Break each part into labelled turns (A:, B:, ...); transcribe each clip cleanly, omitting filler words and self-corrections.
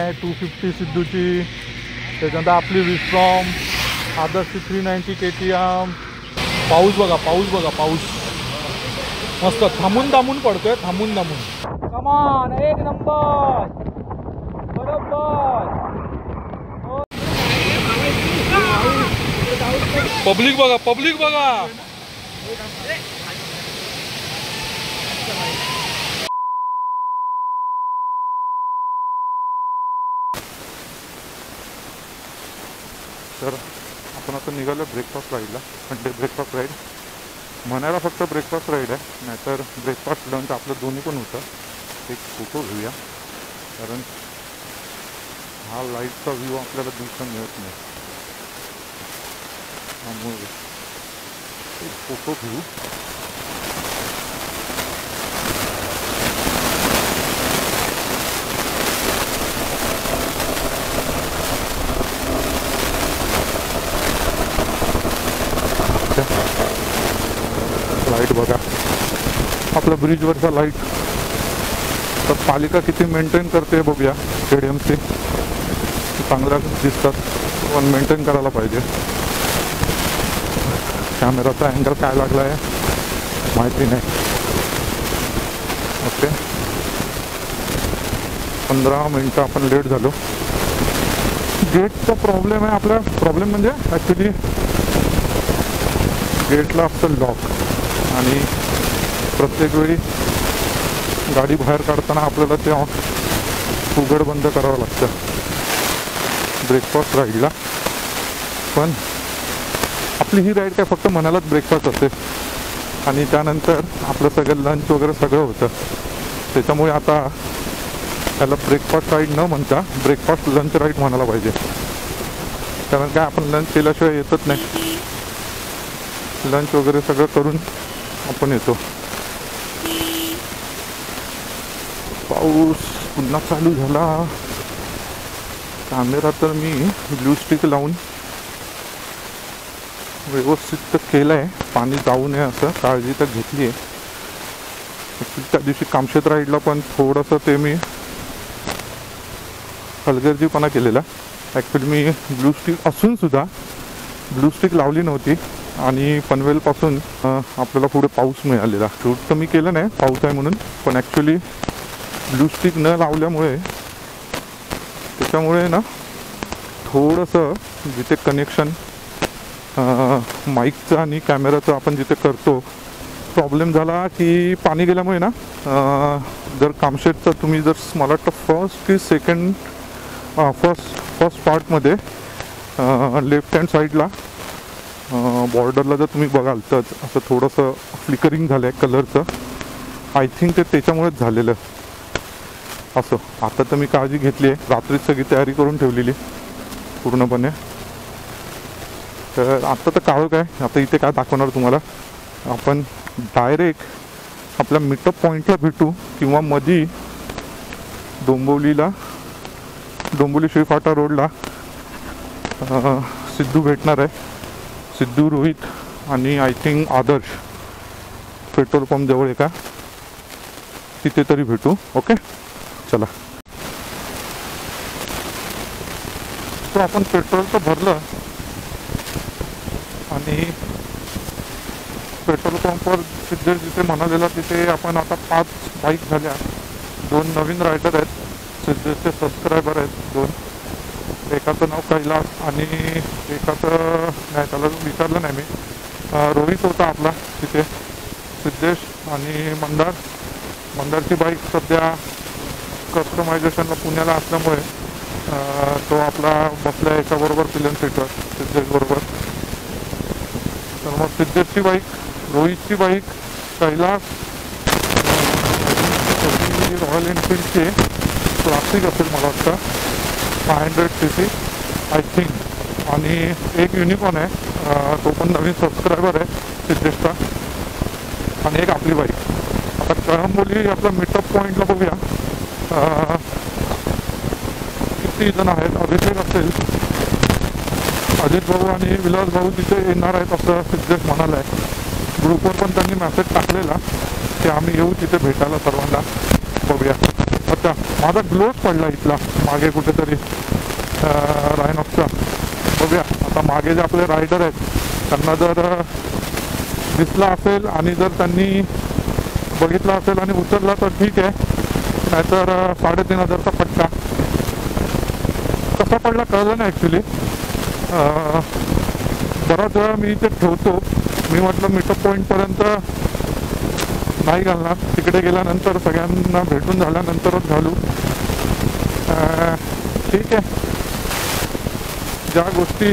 A: आहे 250 सिद्धूची, त्याच्यानंतर आपली विस्ट्रॉम, आदर्शची 390 KTM. पाऊस बघा, पाऊस बघा, पाऊस मस्त थांबून थांबून पडतोय, थांबून थांबून. कमान, एक नंबर, बरोबर. पब्लिक बघा, पब्लिक बघा. तर आपण आता निघालो ब्रेकफास्ट राईडला. म्हणजे ब्रेकफास्ट राईड म्हणायला फक्त ब्रेकफास्ट राईड आहे, नाहीतर ब्रेकफास्ट लंच आपलं दोन्ही पण होतं. एक फोटो घेऊया, कारण हा लाईटचा व्ह्यू आपल्याला दिवसा मिळत नाही, त्यामुळे एक फोटो घेऊ. लाईट बघा, आपला ब्रिजवरचा लाईट. तर पालिका किती मेंटेन करते बघूया. स्टेडियमचे चांगल्या दिसतात, पण मेंटेन करायला पाहिजे. कॅमेराचा अँगल काय लागला आहे माहिती नाही. ओके, 15 मिनटं आपण लेट झालो. गेटचा प्रॉब्लेम आहे आपला. प्रॉब्लेम म्हणजे ॲक्च्युली गेटला असतं लॉक, आणि प्रत्येक वेळी गाडी बाहेर काढताना आपल्याला ते उघड बंद करावं लागतं ब्रेकफास्ट राईडला. पण आपली ही राईड काय फक्त मनालाच ब्रेकफास्ट असते, आणि त्यानंतर आपलं सगळं लंच वगैरे सगळं होतं. त्याच्यामुळे आता त्याला ब्रेकफास्ट राईड न म्हणता ब्रेकफास्ट लंच राईड म्हणायला पाहिजे. कारण काय आपण लंच केल्याशिवाय येतच नाही. लंच वगैरे सगळं करून आपण येतो. पाऊस पुन्हा चालू झाला. कॅमेरा तर मी ब्लू स्टिक लावून व्यवस्थित केलं आहे, पाणी जाऊ नये असं काळजी तर घेतली आहे. त्या दिवशी कामशेत राईडला पण थोडंसं ते मी हलगर्जीपणा केलेला. ॲक्च्युली मी ब्लू स्टिक असूनसुद्धा ब्लू स्टिक लावली नव्हती, आणि पनवेलपासून आपल्याला पुढे पाऊस मिळालेला. शूट तर मी केलं नाही पाऊस आहे म्हणून, पण ॲक्च्युली ब्लू स्टिक न लावल्यामुळे त्याच्यामुळे ना थोडंसं जिथे कनेक्शन माईकचं आणि कॅमेराचं आपण जिथे करतो प्रॉब्लेम झाला, की पाणी गेल्यामुळे ना जर कामशेतचं तुम्ही जर मला वाटतं फर्स्ट की सेकंड फर्स्ट पार्टमध्ये लेफ्ट हँड साईडला बॉर्डरला जर तुम्ही बघाल तर असं थोडंसं फ्लिकरिंग झालं आहे कलरचं. आय थिंक ते त्याच्यामुळेच झालेलं असं. आता तर मी काळजी घेतली आहे, रात्रीच सगळी तयारी करून ठेवलेली पूर्णपणे. तर आता तर काळं काय, आता इथे काय दाखवणार तुम्हाला. आपण डायरेक्ट आपल्या मीटअप पॉईंटला भेटू, किंवा मधी डोंबिवली शिवफाटा रोडला सिद्धू भेटणार आहे. सिद्धू, रोहित आणि I think Adarsh petrol pump जवळ आहे का तिथे तरी भेटू. ओके, चला. तर आपण पेट्रोल तर भरलं, आणि पेट्रोल पंपवर सिद्धेश जिथे म्हणालेला तिथे आपण आता 5 बाईक झाल्या. 2 नवीन रायडर आहेत, सिद्धेशचे सबस्क्रायबर आहेत 2. एकाचं नाव कैलास आणि एकाचं नाही, त्याला विचारलं नाही मी. रोहित होता आपला तिथे, सिद्धेश आणि मंदारची बाईक सध्या कस्टमायझेशनला पुण्याला असल्यामुळे तो आपला बसला याच्याबरोबर पिलन सीटवर सिद्धेशबरोबर. तर मग सिद्धेशची बाईक, रोहितची बाईक, कैलास रॉयल एनफिल्डची क्लासिक असेल मला वाटतं 500cc आय थिंक, आणि एक युनिकॉर्न आहे, तो पण नवीन सबस्क्रायबर आहे सिद्धेशचा, आणि एक आपली बाईक. आता कळंबोली आपला मीटअप पॉईंटला बघूया किती जण आहेत. अभिषेक असेल, अजित भाऊ आणि विलास भाऊ तिथे येणार आहेत असं सिद्धेश म्हणाला आहे. ग्रुपवर पण त्यांनी मेसेज टाकलेला की आम्ही येऊ तिथे भेटायला सर्वांना. बघूया. अच्छा, माझा ग्लोव्ह पडला इथला मागे कुठेतरी रायनॉक्सचा. बघूया आता मागे जे आपले रायडर आहेत त्यांना जर दिसला असेल आणि जर त्यांनी बघितला असेल आणि उचलला तर ठीक आहे, नाहीतर 3500चा फटका. कसा पडला कळलं नाही ॲक्च्युली. बराच वेळा मी इथे ठेवतो. मी म्हटलं मीटअप पॉईंटपर्यंत नाही घालणार, तिकडे गेल्यानंतर सगळ्यांना भेटून झाल्यानंतरच घालू. ठीक आहे, ज्या गोष्टी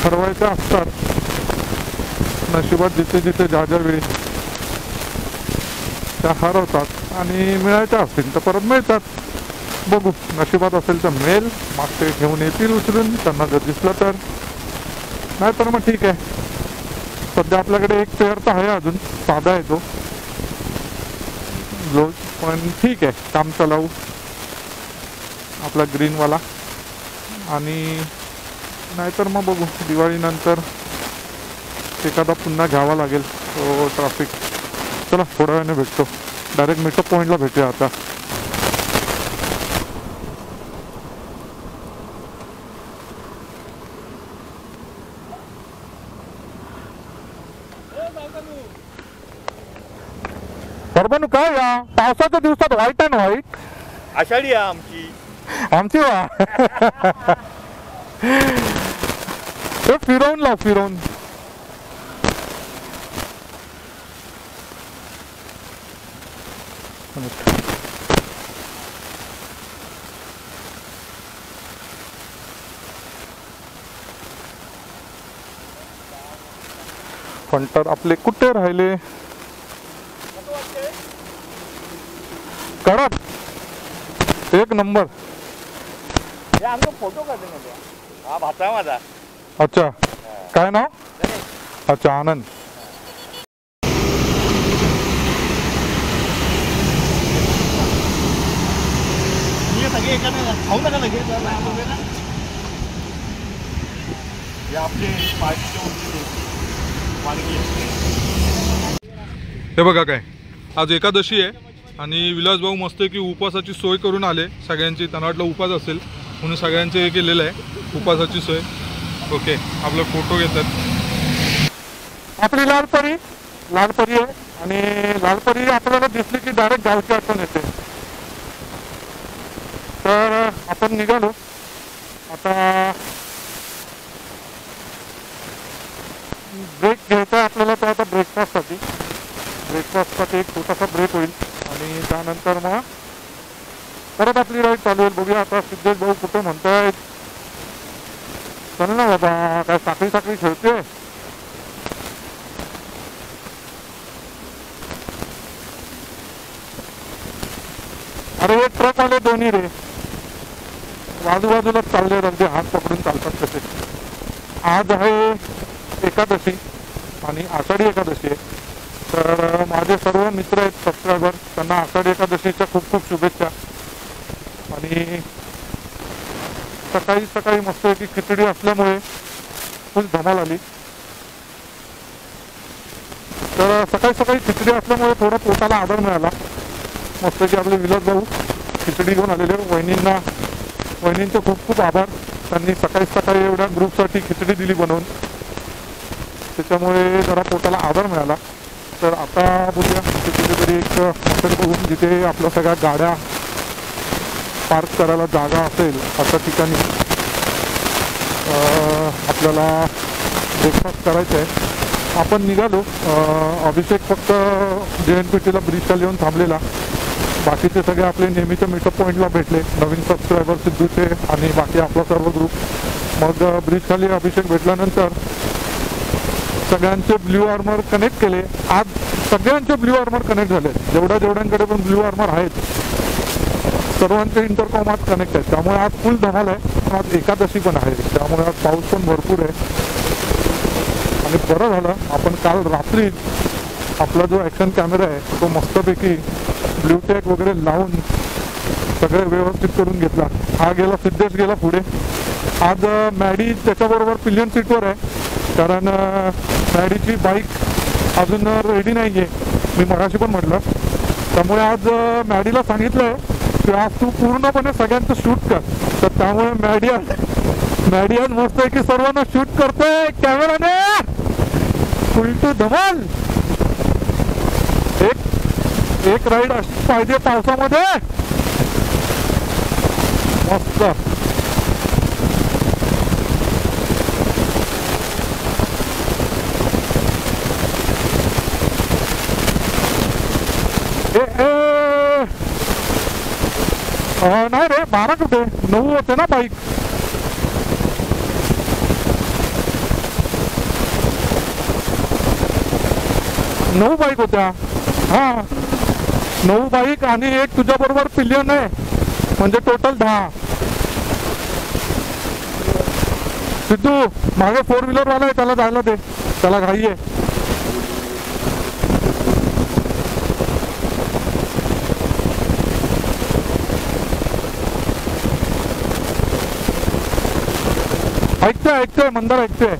A: ठरवायच्या असतात नशिबात जिथे जिथे ज्या ज्या वेळी त्या हरवतात आणि मिळायच्या असतील तर परत मिळतात. बघू, नशिबात असेल तर मिळेल, मागचे घेऊन येतील उचलून, त्यांना जर दिसलं तर. नाही तर मग ठीक आहे. सध्या आपल्याकडे एक पेअर तर आहे अजून, साधा आहे तो ग्लोव्ह, पण ठीक आहे, काम चालवू आपला ग्रीनवाला. आणि नाहीतर मग बघू, दिवाळीनंतर एखादा पुन्हा घ्यावा लागेल तो ट्रॅफिक. चला थोड्या वेळाने भेटतो, डायरेक्ट मीटअप पॉईंटला भेटूया आता. परभणी काय या पावसाच्या दिवसात व्हाईट अँड व्हाईट
B: आषाढी आहे आमची.
A: आमची वा ते फिरवून लाव, फिरवून. फंटर आपले कुठे राहिले? कडक, एक नंबर.
B: फोटो काढते हा भाचा माझा.
A: अच्छा, काय नाव? अच्छा, आनंद.
B: खाऊ नका लगेच.
A: हे बघा काय, आज एकादशी आहे आणि विलासभाऊ मस्त की उपवासाची सोय करून आले सगळ्यांची. त्यांना वाटलं उपास असेल म्हणून सगळ्यांचे हे केलेलं आहे, उपवासाची सोय. ओके, आपला फोटो घेतात. आपली लालपरी आहे आणि लालपरी आपल्याला दिसली की डायरेक्ट गावची आठवण येते. तर आपण निघालो आता. ब्रेक घ्यायचा आहे आपल्याला, तर आता ब्रेकफास्टसाठी एक छोटासा ब्रेक होईल आणि त्यानंतर मग परत आपली राईड चालू होईल. बघूया आता सिद्धेश भाऊ कुठे म्हणतायत. चल ना बाबा, काय साखळी खेळते. अरे हे ट्रक आले दोन्ही रे, बाजूबाजूलाच चालले, अगदी हात पकडून चालतात तसे. आज आहे एकादशी आणि आषाढी एकादशी आहे. तर माझे सर्व मित्र आहेत सबस्क्रायबर, त्यांना आषाढी एकादशीच्या खूप खूप शुभेच्छा. आणि सकाळी सकाळी मस्त की खिचडी असल्यामुळे फुल धमाल आली. तर सकाळी सकाळी खिचडी असल्यामुळे थोडा पोटाला आधार मिळाला. मस्त की आपले विलास भाऊ खिचडी घेऊन आलेले. वहिनींचे खूप खूप आभार, त्यांनी सकाळी सकाळी एवढ्या ग्रुपसाठी खिचडी दिली बनवून, त्याच्यामुळे जरा पोटाला आधार मिळाला. तर आता बोलूया कुठेतरी एक हॉटेल बघून जिथे आपल्या सगळ्या गाड्या पार्क करायला जागा असेल अशा ठिकाणी आपल्याला ब्रेकफास्ट करायचं आहे. आपण निघालो. अभिषेक फक्त JNPTला ब्रिजखाली येऊन थांबलेला, बाकीचे सगळे आपले नेहमीच्या मीटअप पॉईंटला भेटले. नवीन सबस्क्रायबर सिद्धूचे आणि बाकी आपला सर्व ग्रुप. मग ब्रिजखाली अभिषेक भेटल्यानंतर सगळ्यांचे ब्ल्यू आर्मर कनेक्ट केले. आज सगळ्यांचे ब्ल्यू आर्मर कनेक्ट झाले, जेवढ्यांकडे पण ब्ल्यू आर्मर आहेत सर्वांचे इंटरकॉम आज कनेक्ट आहेत. त्यामुळे आज फुल धमाल आहे. आज एकादशी पण आहे, त्यामुळे आज पाऊस पण भरपूर आहे. आणि बरं झालं आपण काल रात्री आपला जो ॲक्शन कॅमेरा आहे तो मस्तपैकी ब्ल्यूटॅक वगैरे लावून सगळे व्यवस्थित करून घेतला. हा गेला, सिद्धेश गेला पुढे. आज मॅडी त्याच्याबरोबर पिलियन सीटवर आहे, कारण मॅडीची बाईक अजून रेडी नाही आहे. मी मगाशी पण म्हटलं त्यामुळे आज मॅडीला सांगितलंय की आज तू पूर्णपणे सगळ्यांचं शूट कर. तर त्यामुळे मॅडी आज मस्त आहे की सर्वांना शूट करतोय कॅमेराने. उलटू धमाल. एक राईड अशीच पाहिजे पावसामध्ये. मस्त. नाही रे 12 कुठे 9 होते ना बाईक. नऊ बाईक होत्या. हा 9 बाईक आणि एक तुझ्या बरोबर पिलियन आहे म्हणजे टोटल 10. सिद्धू मागे 4 व्हीलर वाला आहे त्याला जायला दे. त्याला घाई आहे. ऐकतोय मंदार ऐकतोय.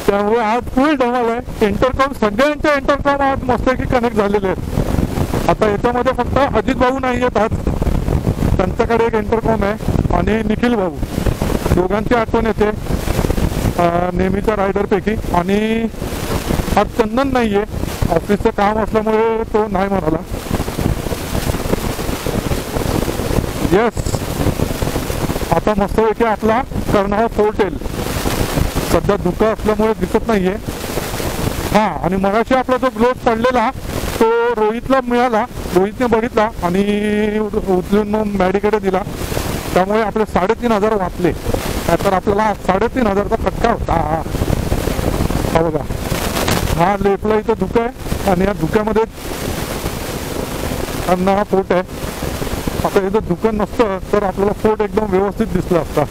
A: त्यामुळे आज फुल धमाल आहे. इंटरकॉम सगळ्यांचे इंटरकॉम आज मस्तपैकी कनेक्ट झालेले आहेत. आता याच्यामध्ये फक्त अजित भाऊ नाही आहेत आज. त्यांच्याकडे एक इंटरकॉम आहे आणि निखिल भाऊ दोघांची आठवण येते नेहमीच्या रायडरपैकी. आणि आज चंदन नाही आहे ऑफिसचं काम असल्यामुळे तो नाही म्हणाला. येस आता मस्तपैकी आपला कर्नाळा फोर्ट येईल. सध्या धुकं असल्यामुळे दिसत नाहीये. हा आणि मगाशी आपला जो ग्लोव्ह पडलेला तो रोहितला मिळाला. रोहितने बघितला आणि उचलून मग मॅडीकडे दिला. त्यामुळे आपले 3,500 वाचले. तर आपल्याला 3,500चा फटका होता. हा बघा हा लेपला इथं धुकं आहे आणि या धुक्यामध्ये कर्नाळा फोर्ट आहे. आता इथं धुकं नसतं तर आपल्याला फोर्ट एकदम व्यवस्थित दिसला असता.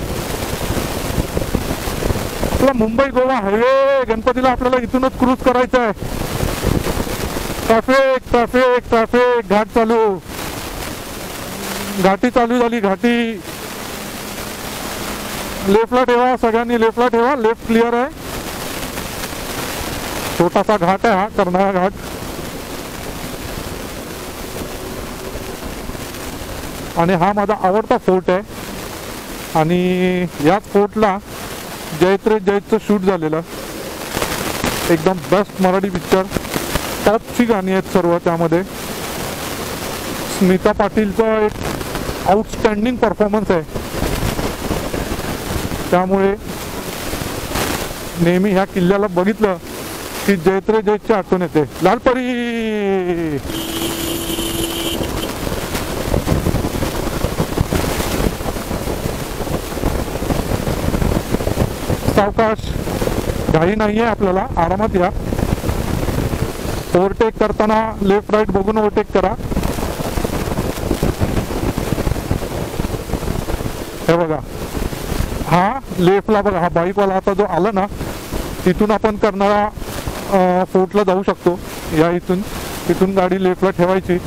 A: आपला मुंबई गोवा हायवे गणपतीला आपल्याला इथूनच क्रूज करायचं आहे. Traffic traffic traffic. घाट चालू. घाटी चालू झाली. घाटी लेफ्टला ठेवा. सगळ्यांनी लेफ्टला ठेवा. लेफ्ट क्लिअर आहे. छोटासा घाट आहे हा कर्नाळा घाट. आणि हा माझा आवडता फोर्ट आहे. आणि याच फोर्टला जैत रे जैतचं शूट झालेलं. एकदम बेस्ट मराठी पिक्चर. टॉपची गाणी आहेत सर्व त्यामध्ये. स्मिता पाटीलचा एक आउटस्टँडिंग परफॉर्मन्स आहे. त्यामुळे नेहमी ह्या किल्ल्याला बघितलं की जैत रे जैतची आठवण येते. लालपरी. सावकाश. घाई नाहीये आपल्याला. आरामात या. ओव्हरटेक करताना लेफ्ट राईट बघून ओव्हरटेक करा. हे बघा हा लेफ्टला बघा. हा बाईकवाला आता जो आला ना तिथून आपण कर्नाळा फोर्टला जाऊ शकतो. या इथून गाडी लेफ्टला ठेवायची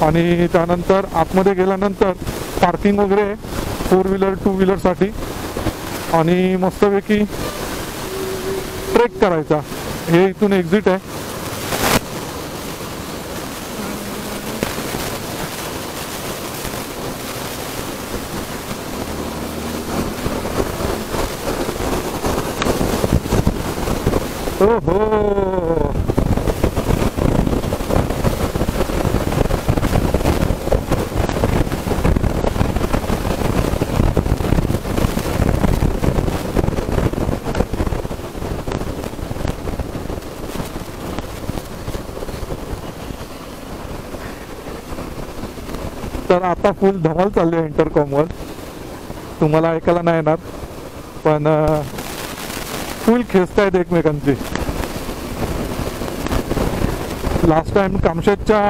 A: आणि त्यानंतर आतमध्ये गेल्यानंतर पार्किंग वगैरे 4 व्हीलर 2 व्हीलरसाठी. आणि मस्तपैकी ट्रेक करायचा. हे इथून एक्झिट आहे. ओहो तर आता फुल धमाल चालली आहे इंटरकॉमवर. तुम्हाला ऐकायला नाही येणार पण फुल खेचतायत एकमेकांची. लास्ट टाइम कामशेतच्या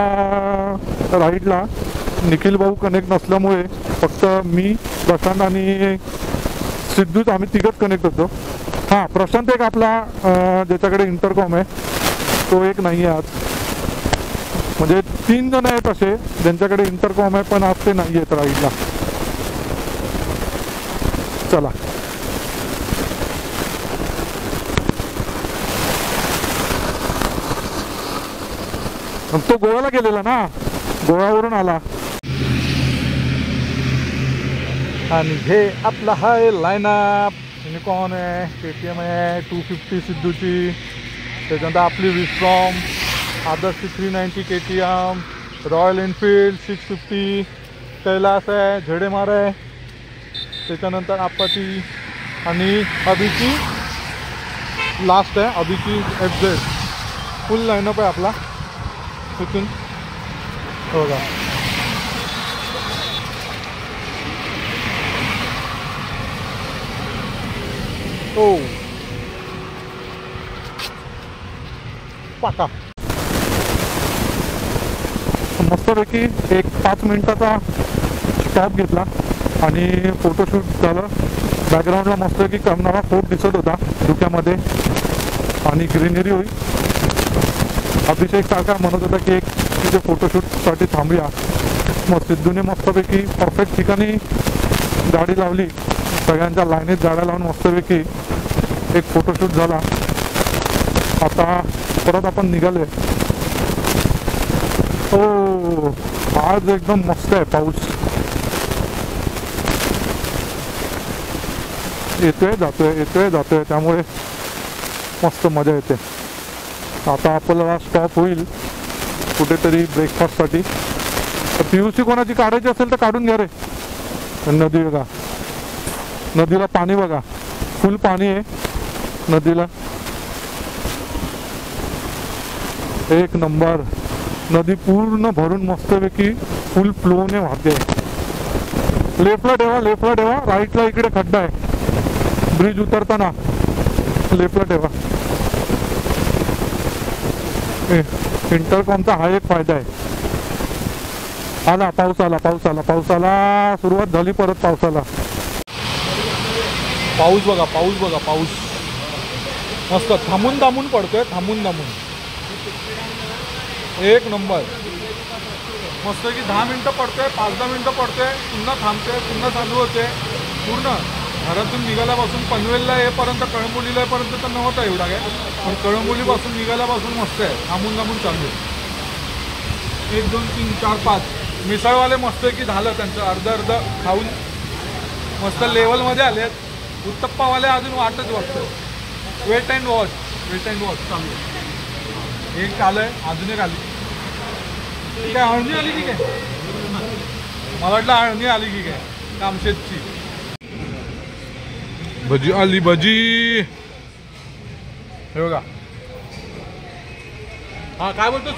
A: राईडला निखिल भाऊ कनेक्ट नसल्यामुळे फक्त मी प्रशांत आणि सिद्धूच आम्ही तिघच कनेक्ट होतो. हां प्रशांत एक आपला ज्याच्याकडे इंटरकॉम आहे तो एक नाही आहे आज. म्हणजे 3 जण आहेत असे ज्यांच्याकडे इंटरकॉम आहे पण आज ते नाही आहेत राईडला. चला तो गोव्याला गेलेला ना, गोव्यावरून आला. आणि हे आपला हाय लाईनअप. युनिकॉर्न आहे, KTM आहे, 250 सिद्धूची, त्याच्यानंतर आपली विस्ट्रॉम, आदर्शची 390 KTM, रॉयल एनफिल्ड 650, कैलास आहे, झेडेमार आहे, त्याच्यानंतर आपाची आणि अभिची लास्ट आहे, अभिची FZ. फुल लाईनअप आहे आपला इथून बघा. हो पाका मस्तपैकी एक 5 मिनिटाचा स्टॉप घेतला आणि फोटोशूट झालं. बॅकग्राऊंडला मस्तपैकी करणारा फोट दिसत होता धुक्यामध्ये आणि ग्रीनरी होई. अभिषेक काका म्हणत होता की एक तिथे फोटोशूटसाठी थांबूया. मग सिद्धूने मस्तपैकी परफेक्ट ठिकाणी गाडी लावली, सगळ्यांच्या लाईनीत गाड्या लावून मस्तपैकी एक फोटोशूट झाला. आता परत आपण निघाले. हो आज एकदम मस्त आहे, पाऊस येतोय जातोय त्यामुळे मस्त मजा येते. आता आपल्याला स्टॉप होईल कुठेतरी ब्रेकफास्टसाठी. PUC कोणाची काढायची असेल तर काढून घ्या रे. नदी बघा, नदीला पाणी बघा, फुल पाणी आहे नदीला, एक नंबर. नदी पूर्ण भरून मस्तपैकी फुल फ्लोने वाहते. लेफ्टला ठेवा, राईटला इकडे खड्डा आहे, ब्रिज उतरताना लेफ्टला ठेवा. इंटरकॉमचा हा एक फायदा आहे. आला पाऊस आला, सुरुवात झाली परत पावसाला. पाऊस बघा पाऊस मस्त थांबून पडतोय, एक नंबर. मस्त की 10 मिनिटं पडतोय, 5-10 मिनिटं पडतोय, पुन्हा थांबतोय, पुन्हा चालू होते. पूर्ण घरातून निघाल्यापासून पनवेलला येईपर्यंत, कळंबोलीला येईपर्यंत तर नव्हता एवढा काय, पण कळंबोलीपासून निघाल्यापासून मस्त आहे, थांबून चालू आहे. 1 2 3 4 5 मिसळवाले मस्त की झालं त्यांचं अर्ध खाऊन मस्त लेवलमध्ये आलेत. उत्तप्पावाले अजून वाटच बघतो. वेट अँड वॉच चालू आहे. एक आलंय, अजून एक आली. ठीक आहे, अळणी आली की काय, मला वाटलं अळणी आली की काय. कामशेतची भजी आली, भजी हे बघा. हा काय बोलतो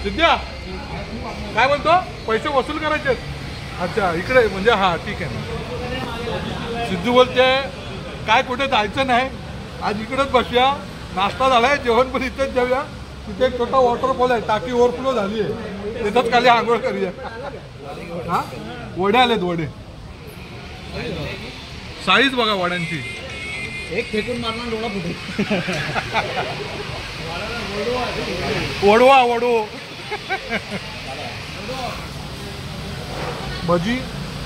A: सिद्ध्या काय बोलतो, पैसे वसूल करायचे. अच्छा इकडे म्हणजे हा ठीक आहे. सिद्धू बोलते काय कुठे जायचं नाही, आज इकडेच बसूया. नाश्ता झालाय, जेवण पण इथेच जेवूया. तिथे एक छोटा वॉटरफॉल आहे, टाकी ओव्हरफ्लो झाली आहे, तिथंच खाली आंघोळ करूया. हा वडे आलेत, वडे साईज बघा वड्यांची.
B: एक फेकून मारणार डोळा फुटे.
A: वडो भजी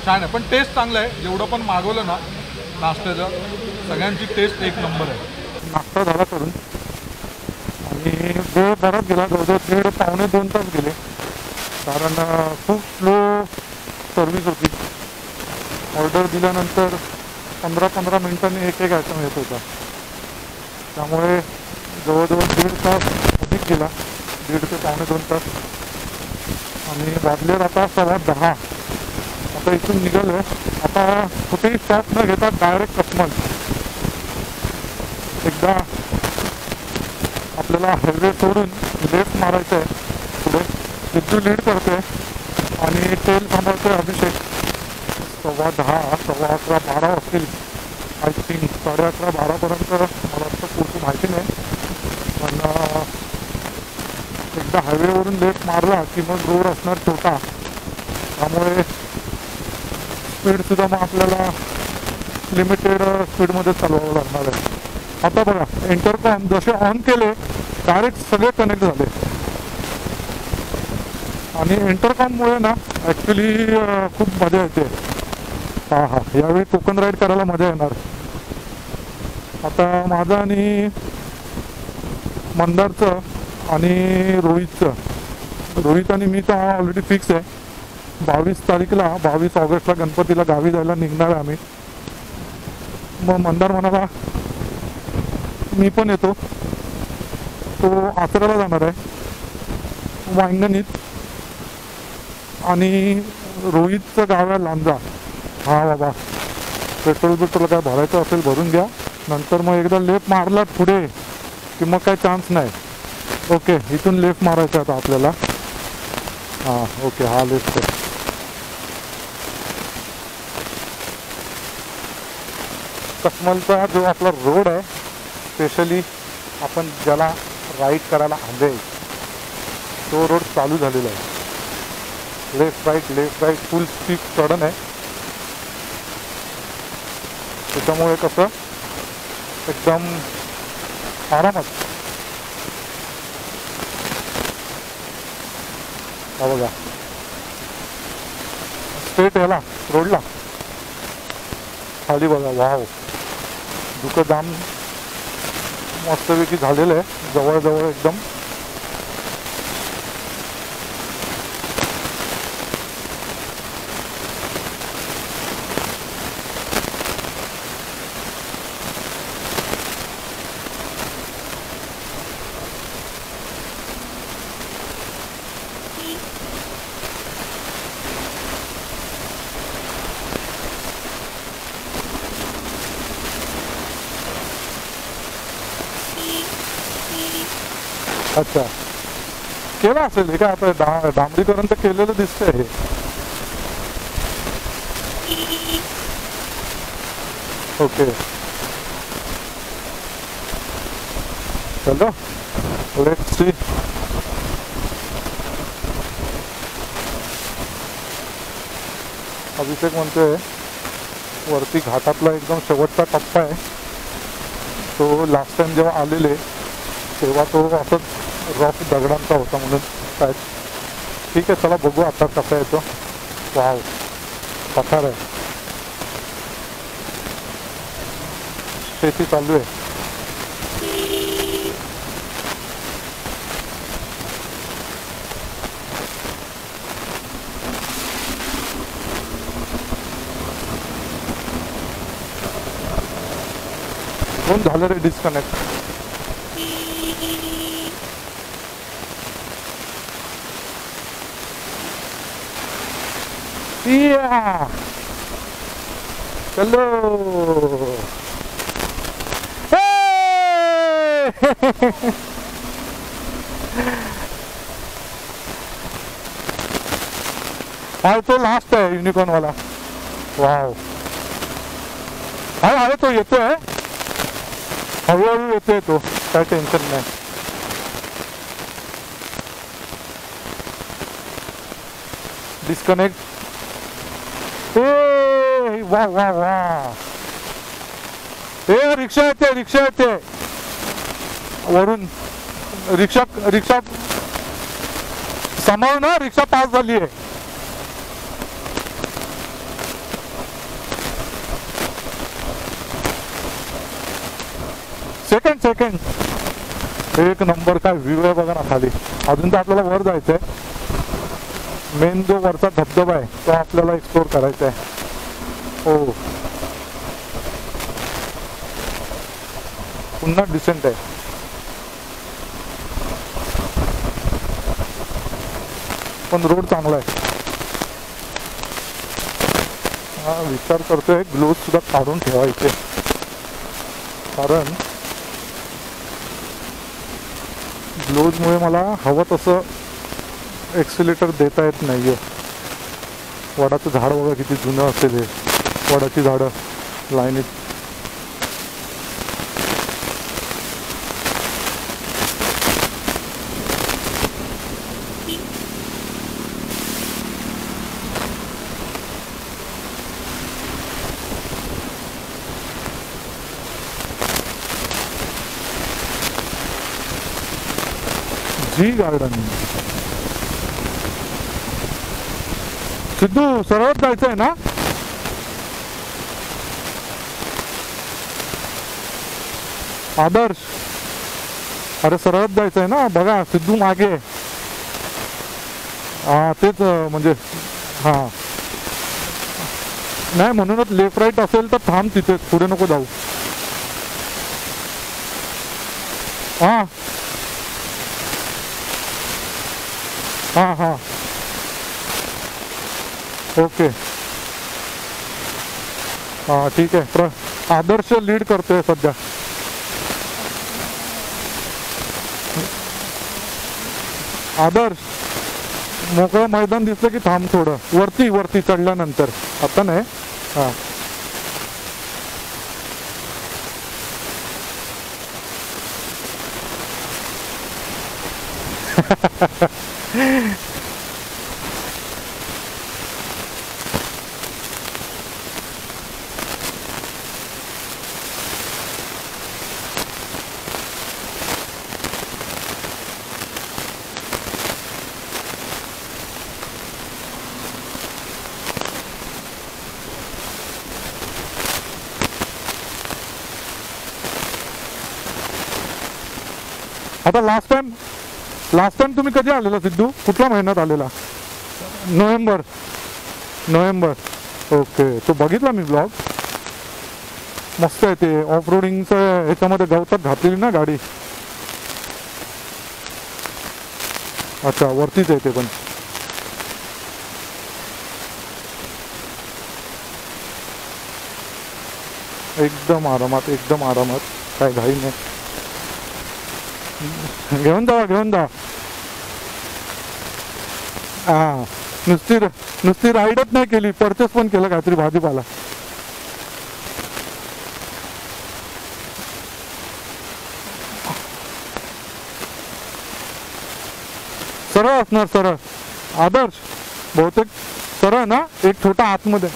A: छान आहे, पण टेस्ट चांगलं आहे. जेवढं पण मागवलं ना नाश्त्याचं, सगळ्यांची टेस्ट एक नंबर आहे. नाश्ता झाला करून आणि वेळ बराच गेला, जवळजवळ 1.5-2 तास गेले, कारण खूप स्लो सर्विस होती. ऑर्डर दिल्यानंतर 15-15 मिनिटांनी एक आयटम येत होता, त्यामुळे जवळजवळ 1.5 तास अधिक गेला, 1.5 ते 1.25 तास. आणि वाजले आता 10:15. आता इथून निघालो आहे. आता कुठेही स्टॉप न घेता डायरेक्ट कस्मल. एकदा आपल्याला हायवे सोडून लेफ्ट मारायचं आहे पुढे. सिद्धू लीड करतोय आणि तेल थांबवतोय अभिषेक. 10:15, 11:15, 12 असतील आय थिंक. 11:30, 12पर्यंत मला वाटतं पुढची माहिती नाही, पण एकदा हायवेवरून लेफ्ट मारला की मग रोड असणार छोटा, त्यामुळे स्पीडसुद्धा मग आपल्याला लिमिटेड स्पीडमध्ये चालवावं लागणार आहे. आता बघा इंटरकॉम जसे ऑन केले डायरेक्ट सगळे कनेक्ट झाले. आणि इंटरकॉममुळे ना ॲक्च्युली खूप मजा येते. हा यावेळी कोकण राईड करायला मजा येणार. आता माझं आणि मंदारचं आणि रोहित आणि मी तर ऑलरेडी फिक्स आहे. 22 तारीखला 22 ऑगस्टला गणपतीला गावी जायला निघणार आहे आम्ही. मग मंदार म्हणाला मी पण येतो. तो आचऱ्याला जाणार आहे वांगणीत. आणि रोहितचं गाव आहे लांजा. हा बाबा, पेट्रोल काय भरायचं असेल भरून घ्या. नंतर मग एकदा लेफ्ट मारलात पुढे की मग काय चान्स नाही. ओके, इथून लेफ्ट मारायचं आता आपल्याला. हां ओके, हा लेफ्ट आहे. कसमलचा जो आपला रोड आहे, स्पेशली आपण ज्याला राईड करायला आले, तो रोड चालू झालेला आहे. लेफ्ट राईट फुल स्पीड चढण आहे. त्याच्यामुळे कसं एकदम आरामात. हा बघा, स्ट्रेट याला रोडला खाली बघा. वाव, दुःख जाम मस्तपैकी झालेलं आहे. जवळ एकदम. अच्छा, केलं असेल हे काय आता डांबरीकरण तर केलेलं दिसतंय हे. ओके, चलो लेट्स सी. अभिषेक म्हणतोय वरती घाटातला एकदम शेवटचा टप्पा आहे तो. लास्ट टाइम जेव्हा आलेले तेव्हा तो असंच रॉक दगडांचा होता म्हणून काय. ठीक आहे, चला बघू आता कसा येतो. वाव, पठार आहे. शेती चालू आहे. कोण झालं रे डिस्कनेक्ट. चलो हा तो लास्ट आहे युनिकॉर्न वाला. वाव, हा तो येतोय हळूहळू येतोय तो, काय टेन्शन नाही. डिस्कनेक्ट. वा वा वा, रिक्षा येते वरून. रिक्षा सांभाळ ना, रिक्षा पास झाली आहे. सेकंड एक नंबर. काय व्ह्यू आहे बघा ना खाली. अजून तर आपल्याला वर जायचंय. मेन जो वरचा धबधबा आहे तो आपल्याला एक्सप्लोर करायचा आहे. हो, पुन्हा डिसेंट आहे. पण रोड चांगला आहे. हा विचार करतोय ग्लोव्ज सुद्धा काढून ठेवायचे, कारण ग्लोव्जमुळे मला हवं तसं एक्सिलेटर देता येत नाहीये. वडाचं झाड बघा किती जुनं असेल हे. वडाची झाडं लाईनीत. जी गार्डन. सिद्धू सरळ जायचं आहे ना. आदर्श अरे सरळच जायचं आहे ना, बघा सिद्धू मागे आहे. हा तेच म्हणजे हा नाही म्हणूनच लेफ्ट राईट असेल तर थांब तिथे, पुढे नको जाऊ. हा हा हा ओके. हा ठीक आहे. आदर्श लीड करतोय सध्या. आदर्श मोकळं मैदान दिसलं की थांब थोडं, वरती वरती चढल्यानंतर, आता नाही. हा आता लास्ट टाइम तुम्ही कधी आलेला सिद्धू, कुठल्या महिन्यात आलेला? नोव्हेंबर. ओके, तो बघितला मी ब्लॉग. मस्त आहे ते ऑफ रोडिंगचं. ह्याच्यामध्ये गवतात घातलेली ना गाडी. अच्छा वरतीच आहे ते पण. एकदम आरामात, एकदम आरामात, काय घाई नाही. घेऊन जा. हा नुसती राईडच नाही केली, परचेस पण केलं काहीतरी भाजीपाला. सरळ असणार, सरळ. आदर्श बहुतेक सरळ ना, एक छोटा आतमध्ये.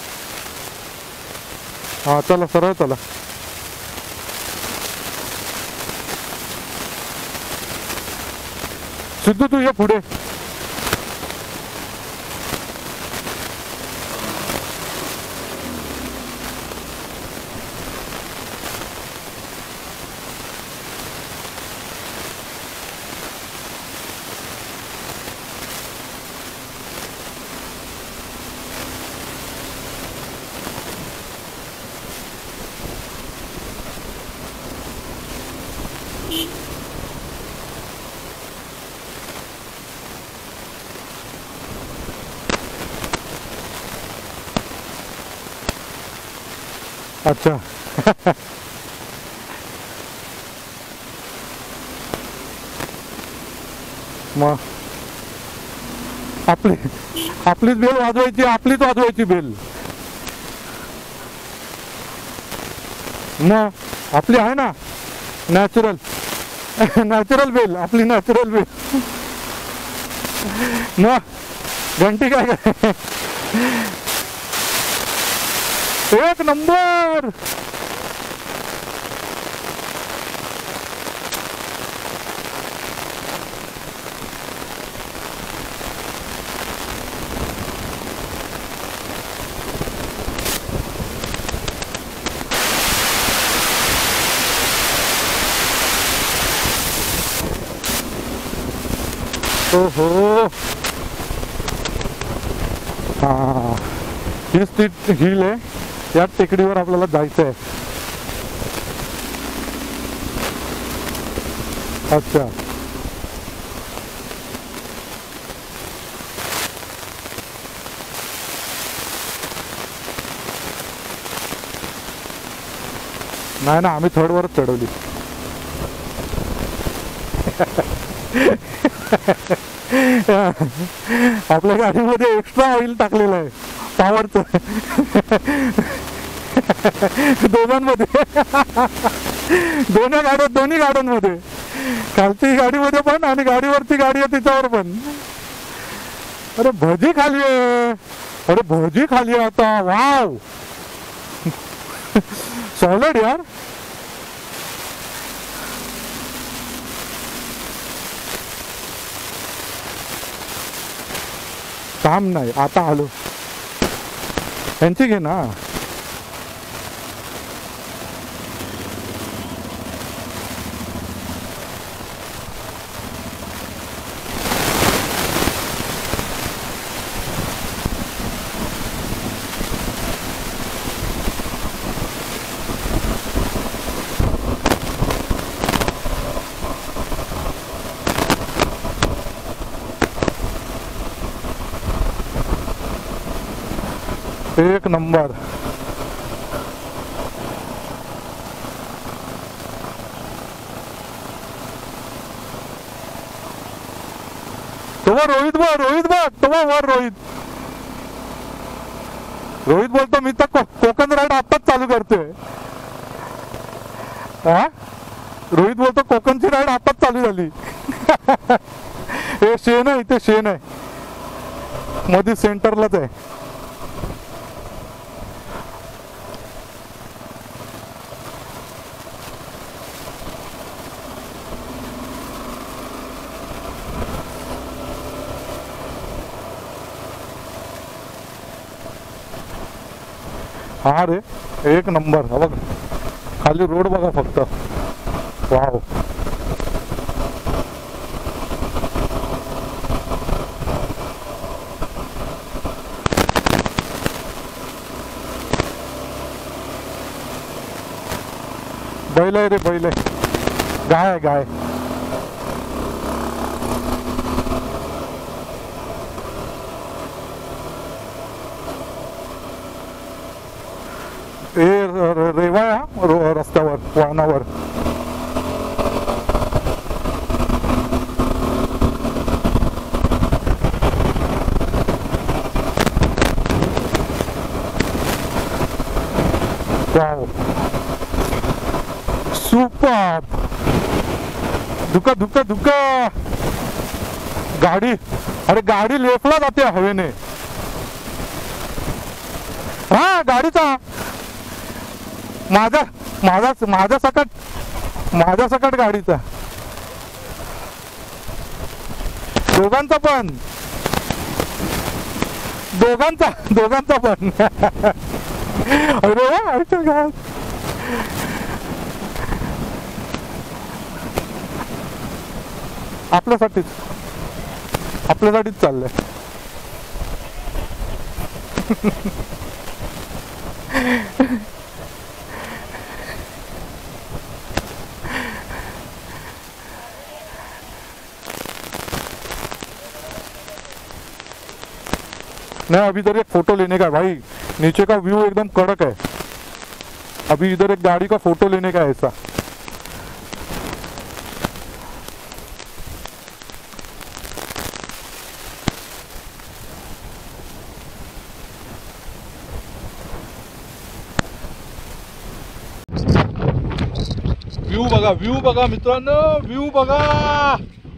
A: हा चला सरळ चला. सिद्धू तू ये पुढे. अच्छा मग आपलीच बेल वाजवायची, आपलीच वाजवायची बेल. मग आपली आहे ना नॅचरल बेल, आपली नॅचरल बेल. मग घंटी काय काय, एक नंबर. ओहो हा, हीच ती हिल आहे. या टेकडीवर आपल्याला जायचं आहे. अच्छा नाही ना, आम्ही थर्डवरच चढवली. आपल्या गाडीमध्ये एक्स्ट्रा ऑइल टाकलेलं आहे पॉवरचं. दोघांमध्ये, दोन्ही गाड्यांमध्ये, खालची गाडीमध्ये पण आणि गाडीवरची गाडी आहे तिच्यावर पण. अरे भजी खाली आहे, अरे भजी खाली आहे आता. वाव सॉलिड यार. काम नाही आता आलो. यांची घे ना. एक नंबर. रोहित बघ, रोहित बघ, वर रोहित. रोहित बोलतो मी तर कोकण राईड आताच चालू करतोय. हा, रोहित बोलतो कोकणची राईड आताच चालू झाली. हे शेण आहे, इथे शेण आहे, मध्ये सेंटरलाच आहे. हा रे, एक नंबर. हा बघ, खाली रोड बघा फक्त. वाव. बैल आहे रे, बैल आहे. गाय आहे, गाय. रेवा रस्त्यावर, वाहनावर. Wow, super. धुका धुका धुका. गाडी, अरे गाडी लेफला जाते हवेने. हा, गाडीचा माझा सकट गाडीचा. दोघांचा पण. अरे वा, आपल्यासाठीच चाललंय. नहीं, अभी इधर एक फोटो लेने का है भाई. नीचे का व्यू एकदम कड़क है. अभी इधर एक गाड़ी का फोटो लेने का है ऐसा. व्यू बघा मित्रांनो, व्यू बघा.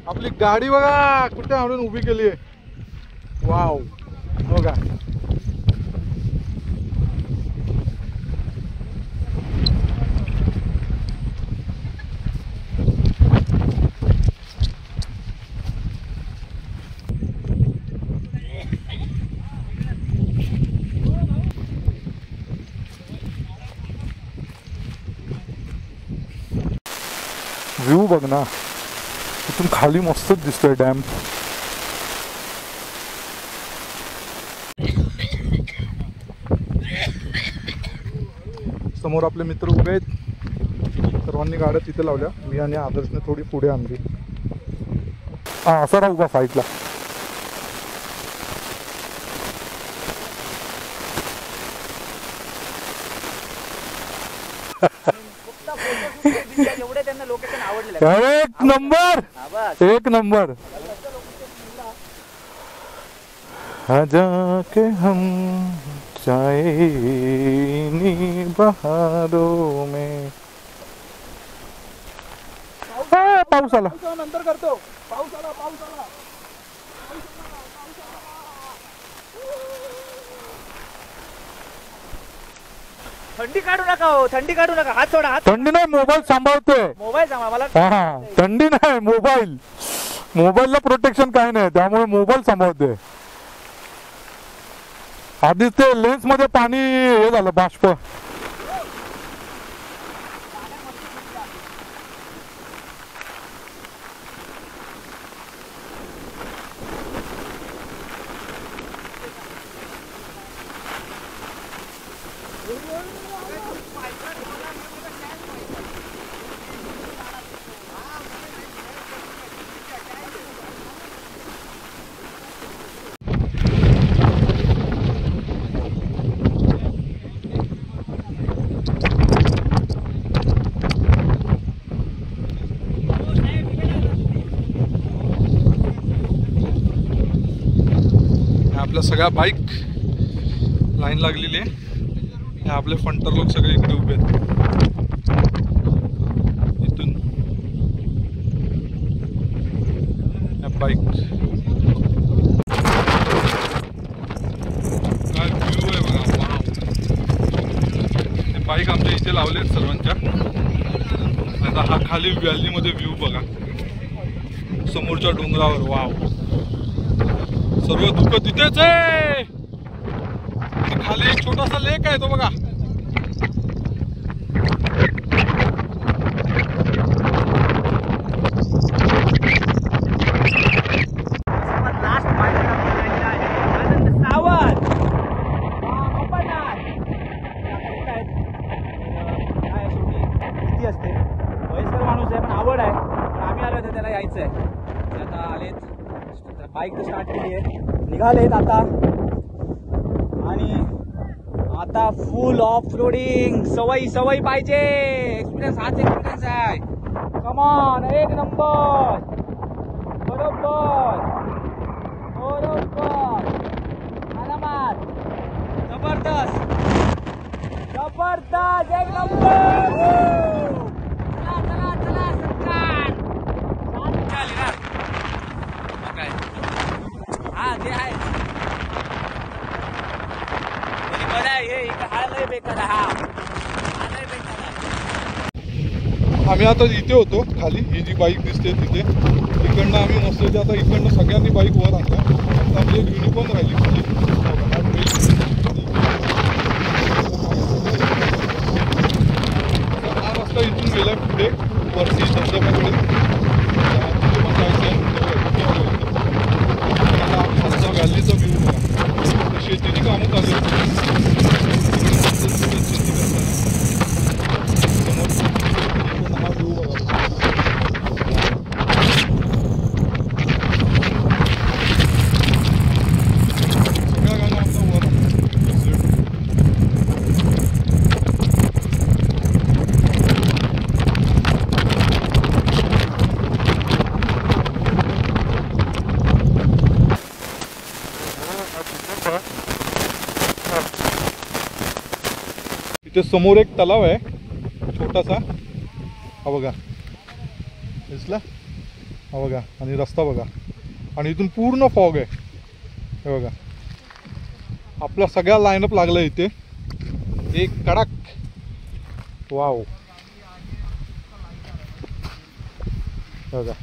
A: आपली गाडी बघा कुठे आणून उभी केली आहे. वाव बघा. व्यू बघ ना, इथून खाली मस्तच दिसतोय डॅम. समोर आपले मित्र उभे आहेत. सर्वांनी गाड्या तिथे लावल्या. मी आणि आदर्शने थोडी पुढे आणली. हा, असा राहू का साईडला. एक नंबर, एक नंबर. जाके हम जाएनी बहारों में. पाऊस आला. नंतर करतो. पाऊस आला.
B: थंडी काढू नका हो, थंडी काढू नका. हात सोडा, हात.
A: थंडी नाही, मोबाईल सांभाळतोय.
B: मोबाईल सांभाळ मला.
A: हा, थंडी नाही, मोबाईलला प्रोटेक्शन काय नाही, त्यामुळे मोबाईल सांभाळतोय. आधीच ते लेन्स मध्ये पाणी हे झालं, बाष्प. आपल्या सगळ्या बाईक लाईन लागलेली आहे. हे आपले फंटर लोक सगळे इकडे उभे आहेत. इथून बाईक काय व्ह्यू आहे बघा. हे बाईक आमच्या इथे लावले सर्वांच्या. आता हा खाली व्हॅलीमध्ये व्ह्यू बघा समोरच्या डोंगरावर. वाव, सर्व दुःख तिथेच आहे. खाली एक छोटासा लेक आहे तो बघा.
B: बाईक तर स्टार्ट केली आहे, निघालेत आता. आणि आता फुल ऑफ रोडिंग. सवयी पाहिजे. एक्सपिरियन्स हाच एक्सपिरियन्स आहे. कमॉन, एक नंबर. बरोबर आरामात. जबरदस्त एक नंबर. चला सत्कार. हा ते आहे.
A: आम्ही आता इथे होतो खाली. ही जी बाईक दिसते तिथे, इकडनं आम्ही मस्त आता इकडनं सगळ्यांनी बाईक वर आणला. आपली एक युनिकॉर्न राहिली खाली. हा रस्ता इथून गेलाय पुढे वरती धबधब्याकडे. व्हॅलीचा व्ह्यू बघा. शेतीची कामं चालू आहेत. हा व्ह्यू बघा. सगळ्या गाणं आमचा वर. इथे समोर एक तलाव आहे छोटासा. हा बघा, दिसला? हा बघा. आणि रस्ता बघा. आणि इथून पूर्ण फॉग आहे. हे बघा, आपला सगळ्या लाईनअप लागला इथे. एक कडक. वाव, बघा.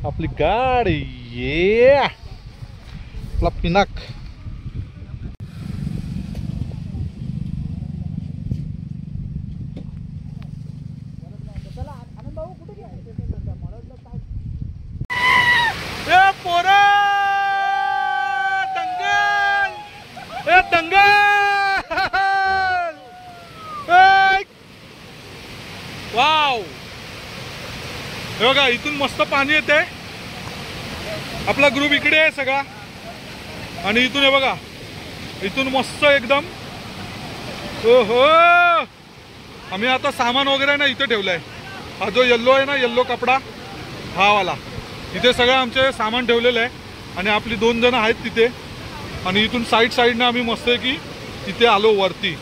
A: आपली गाडी ये आपला पिनाक. वाव, हे बघा इथून मस्त पाणी येते. आपला ग्रुप इकडे आहे सगळा. आणि इथून हे बघा, इथून मस्त एकदम. ओहो, आम्ही आता सामान वगैरे ना इथे ठेवलंय. हा जो येल्लो आहे ना, येल्लो कपडा, हा वाला. इथे सगळं आमचे सामान ठेवलेलं आहे. आणि आपली 2 जण आहेत तिथे. आणि इथून साईडनं आम्ही मस्त आहे की तिथे आलो वरती.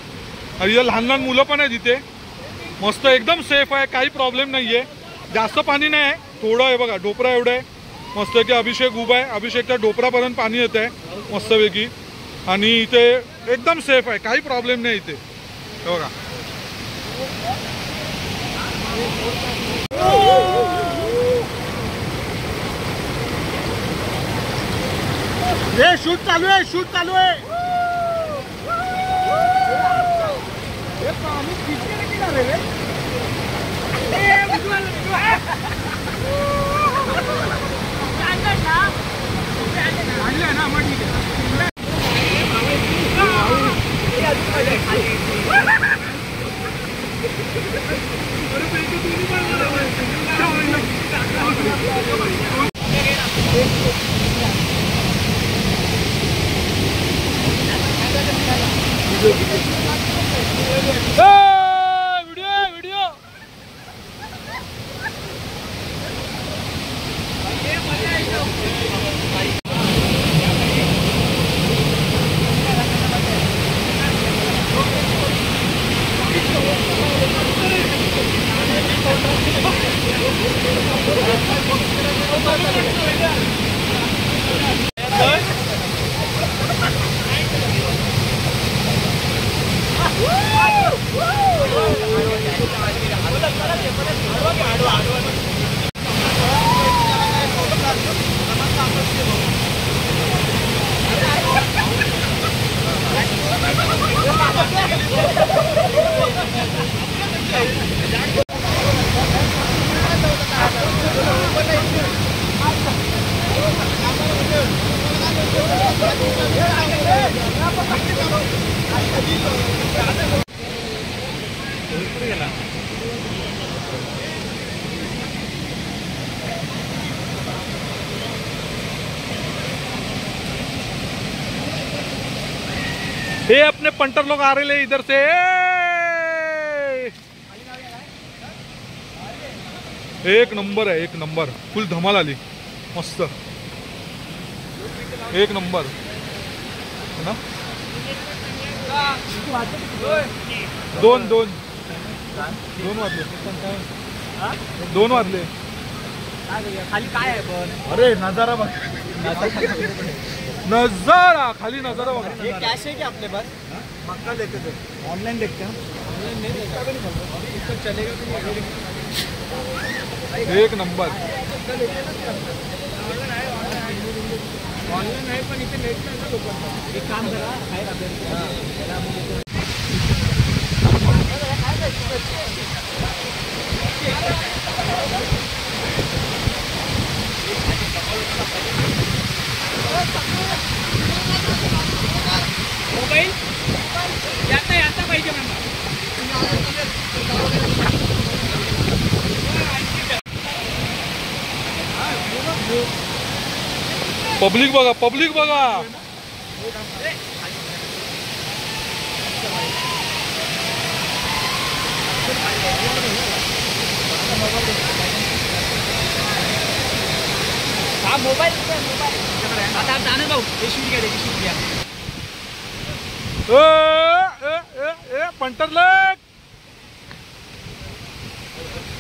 A: आणि इथे लहान मुलं पण आहेत इथे. मस्त एकदम सेफ आहे, काही प्रॉब्लेम नाही आहे. जास्त पाणी नाही आहे, थोडं आहे बघा, डोपरा एवढं आहे. मस्त की अभिषेक उभा आहे. अभिषेकच्या डोपरापर्यंत पाणी येत आहे मस्तपैकी. आणि इथे एकदम सेफ आहे, काही प्रॉब्लेम नाही इथे. बघा, हे शूट चालू आहे. ये अपने पंटर लोग आ रहे हैं इधर से। एक नंबर है, एक नंबर, फुल धमाल आली, मस्त एक नंबर है ना। दोन दोन दोन वाजले, दोन वाजले।
B: खाली काय आहे पण?
A: अरे नजारा बघ, नजारा खाली नजारा बघा।
B: ये कैश है क्या अपने पास? मक्का देते थे, ऑनलाइन देखते हैं, ऑनलाइन नहीं देखता, चलेगा तो
A: एक नंबर।
B: ऑनलाइन आहे पण इथे नेट नाही लोकांना। एक काम करा, बाहेर आपल्याला मोबाईल याता पाहिजे म्हणा।
A: पब्लिक बघा, पब्लिक बघा।
B: हा मोबाईल आता आप जाणं भाऊ हे शूट घ्या, त्याची शूट घ्या।
A: पंटरलेक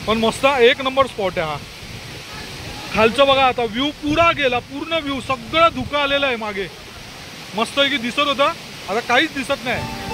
A: पण मस्त एक नंबर स्पॉट आहे हा। खालचं बघा आता व्ह्यू पुरा गेला, पूर्ण व्ह्यू सगळं धुकं आलेलं आहे मागे, मस्त आहे की दिसत होता, आता काहीच दिसत नाही।